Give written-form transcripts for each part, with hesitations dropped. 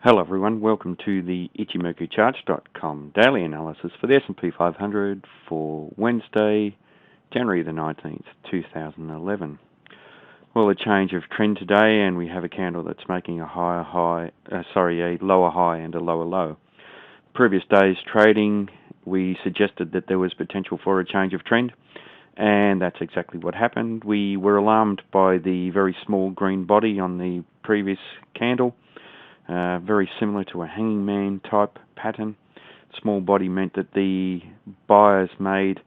Hello everyone, welcome to the ichimokucharts.com daily analysis for the SP 500 for Wednesday, January the 19th, 2011. Well, a change of trend today, and we have a candle that's making a lower high and a lower low. Previous day's trading, we suggested that there was potential for a change of trend, and that's exactly what happened. We were alarmed by the very small green body on the previous candle. Very similar to a hanging man type pattern. Small body meant that the buyers made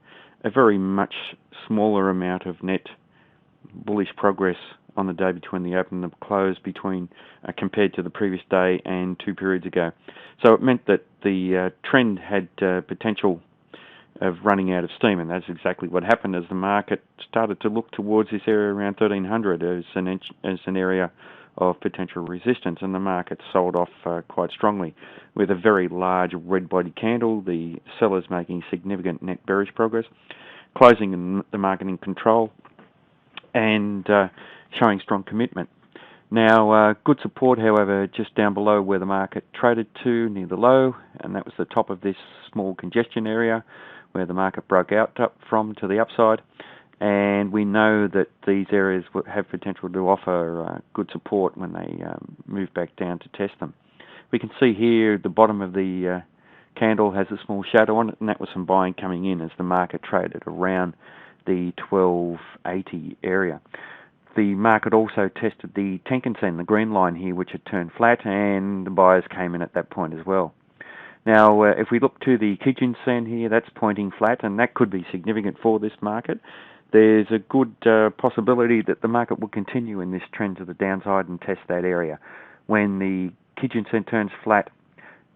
a very much smaller amount of net bullish progress on the day between the open and the close compared to the previous day and 2 periods ago. So it meant that the trend had potential of running out of steam, and that's exactly what happened as the market started to look towards this area around 1300 as an area of potential resistance, and the market sold off quite strongly with a very large red body candle, the sellers making significant net bearish progress, closing the market in control and showing strong commitment. Now, good support, however, just down below where the market traded to near the low, and that was the top of this small congestion area where the market broke out from to the upside. And we know that these areas have potential to offer good support when they move back down to test them. We can see here the bottom of the candle has a small shadow on it, and that was some buying coming in as the market traded around the 1280 area. The market also tested the Tenkan-sen, the green line here, which had turned flat, and the buyers came in at that point as well. Now, if we look to the Kijun-sen here, that's pointing flat, and that could be significant for this market. There's a good possibility that the market will continue in this trend to the downside and test that area. When the Kijun-sen turns flat,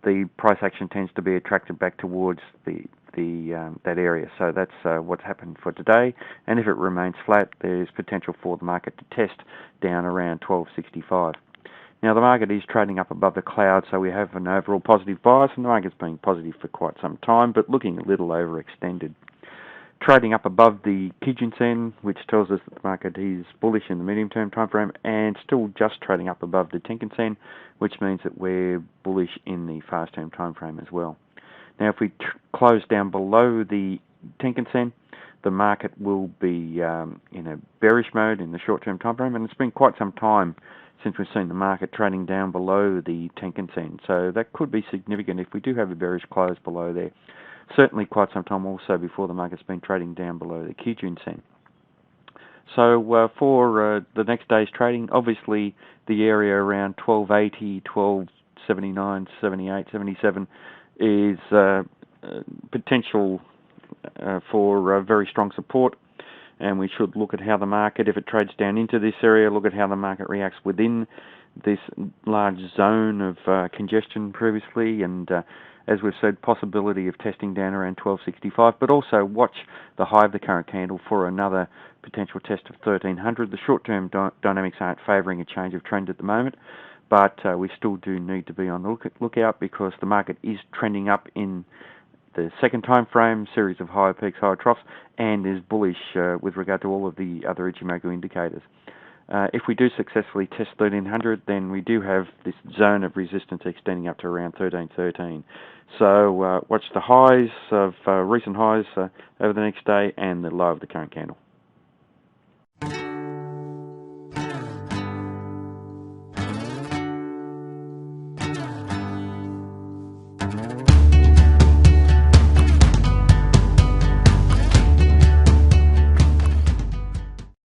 the price action tends to be attracted back towards that area. So that's what's happened for today. And if it remains flat, there's potential for the market to test down around 1265. Now, the market is trading up above the cloud, so we have an overall positive bias, and the market's been positive for quite some time, but looking a little overextended. Trading up above the Kijun-sen, which tells us that the market is bullish in the medium-term time frame, and still just trading up above the Tenkan-sen, which means that we're bullish in the fast-term time frame as well. Now, if we close down below the Tenkan-sen, the market will be in a bearish mode in the short-term time frame, and it's been quite some time since we've seen the market trading down below the Tenkan-sen. So that could be significant if we do have a bearish close below there. Certainly quite some time also before the market's been trading down below the Kijun-sen. So for the next day's trading, obviously the area around 1280, 1279, 78, 77 is potential for very strong support, and we should look at how the market, if it trades down into this area, look at how the market reacts within this large zone of congestion previously, and as we've said, possibility of testing down around 1265, but also watch the high of the current candle for another potential test of 1300. The short-term dynamics aren't favouring a change of trend at the moment, but we still do need to be on the lookout because the market is trending up in the second time frame, series of higher peaks, higher troughs, and is bullish with regard to all of the other Ichimoku indicators. If we do successfully test 1300, then we do have this zone of resistance extending up to around 1313. So watch the highs of recent highs over the next day and the low of the current candle.